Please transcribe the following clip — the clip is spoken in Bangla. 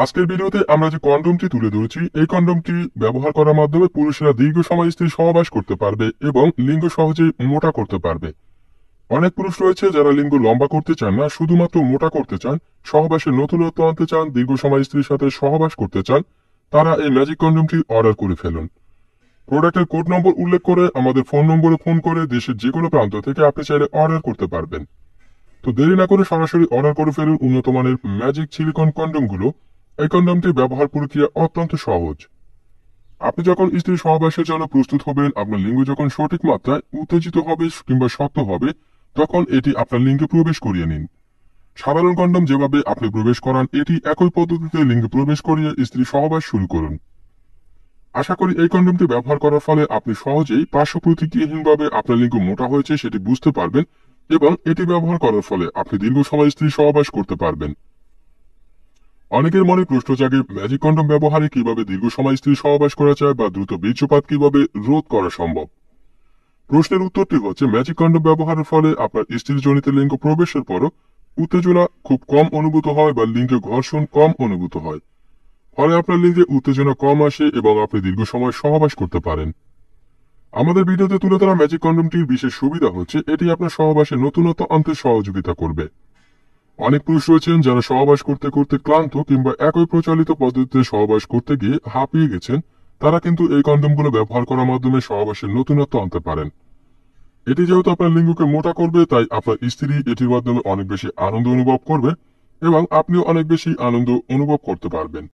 আজকের ভিডিওতে আমরা যে কন্ডমটি তুলে ধরেছি, এই কন্ডমটি ব্যবহার করার মাধ্যমে পুরুষেরা দীর্ঘ সময় স্ত্রী সহবাস করতে পারবে এবং লিঙ্গ সহজেই মোটা করতে পারবে। অনেক পুরুষ রয়েছে যারা লিঙ্গ লম্বা করতে চান না, শুধুমাত্র মোটা করতে চান, সহবাসে নতুনত্ব আনতে চান, দীর্ঘ সময় স্ত্রীর সাথে সহবাস করতে চান। তারা এই ম্যাজিক কন্ডমটি অর্ডার করে ফেলুন। প্রোডাক্টের কোড নম্বর উল্লেখ করে আমাদের ফোন নম্বরে ফোন করে দেশের যে কোনো প্রান্ত থেকে আপনি চাইলে অর্ডার করতে পারবেন। তো দেরি না করে সরাসরি অর্ডার করে ফেলুন উন্নত মানের ম্যাজিক সিলিকন কন্ডমগুলো। এই কন্ডমটি ব্যবহার প্রক্রিয়া অত্যন্ত সহজ। আপনি যখন স্ত্রী সহবাসের জন্য প্রস্তুত হবেন, আপনার লিঙ্গ যখন সঠিক মাত্রায় উত্তেজিত হবে কিংবা শক্ত হবে, তখন এটি আপনার লিঙ্গে প্রবেশ করিয়ে নিন। সাধারণ কন্ডম যেভাবে আপনি প্রবেশ করান, এটি একই পদ্ধতিতে লিঙ্গে প্রবেশ করিয়ে স্ত্রী সহবাস শুরু করুন। আশা করি এই কন্ডমটি ব্যবহার করার ফলে আপনি সহজেই পার্শ্ব প্রতিক্রিয়াহীনভাবে আপনার লিঙ্গ মোটা হয়েছে সেটি বুঝতে পারবেন এবং এটি ব্যবহার করার ফলে আপনি দীর্ঘ সময় স্ত্রী সহবাস করতে পারবেন। অনেকের মনে প্রশ্ন জাগে, ম্যাজিক কন্ডম ব্যবহারে কিভাবে দীর্ঘ সময় স্ত্রী সহবাস করা যায় বা দ্রুত বীর্যপাত কিভাবে রোধ করা সম্ভব। প্রশ্নের উত্তরটি হচ্ছে, ম্যাজিক কন্ডম ব্যবহারের ফলে আপনার স্ত্রীর জনিত লিঙ্গ প্রবেশের পরও উত্তেজনা খুব কম অনুভূত হয় বা লিঙ্গে ঘর্ষণ কম অনুভূত হয়। ফলে আপনার লিঙ্গে উত্তেজনা কম আসে এবং আপনি দীর্ঘ সময় সহবাস করতে পারেন। আমাদের ভিডিওতে তুলে ধরা ম্যাজিক কন্ডমটির বিশেষ সুবিধা হচ্ছে, এটি আপনার সহবাসে নতুনত্ব আনতে সহযোগিতা করবে। অনেক পুরুষ রয়েছেন যারা সহবাস করতে করতে ক্লান্ত কিংবা একই প্রচলিত পদ্ধতিতে সহবাস করতে গিয়ে হাঁপিয়ে গেছেন। তারা কিন্তু এই কন্ডমগুলো ব্যবহার করার মাধ্যমে সহবাসের নতুনত্ব আনতে পারেন। এটি যেহেতু আপনার লিঙ্গকে মোটা করবে, তাই আপনার স্ত্রী এটির মাধ্যমে অনেক বেশি আনন্দ অনুভব করবে এবং আপনিও অনেক বেশি আনন্দ অনুভব করতে পারবেন।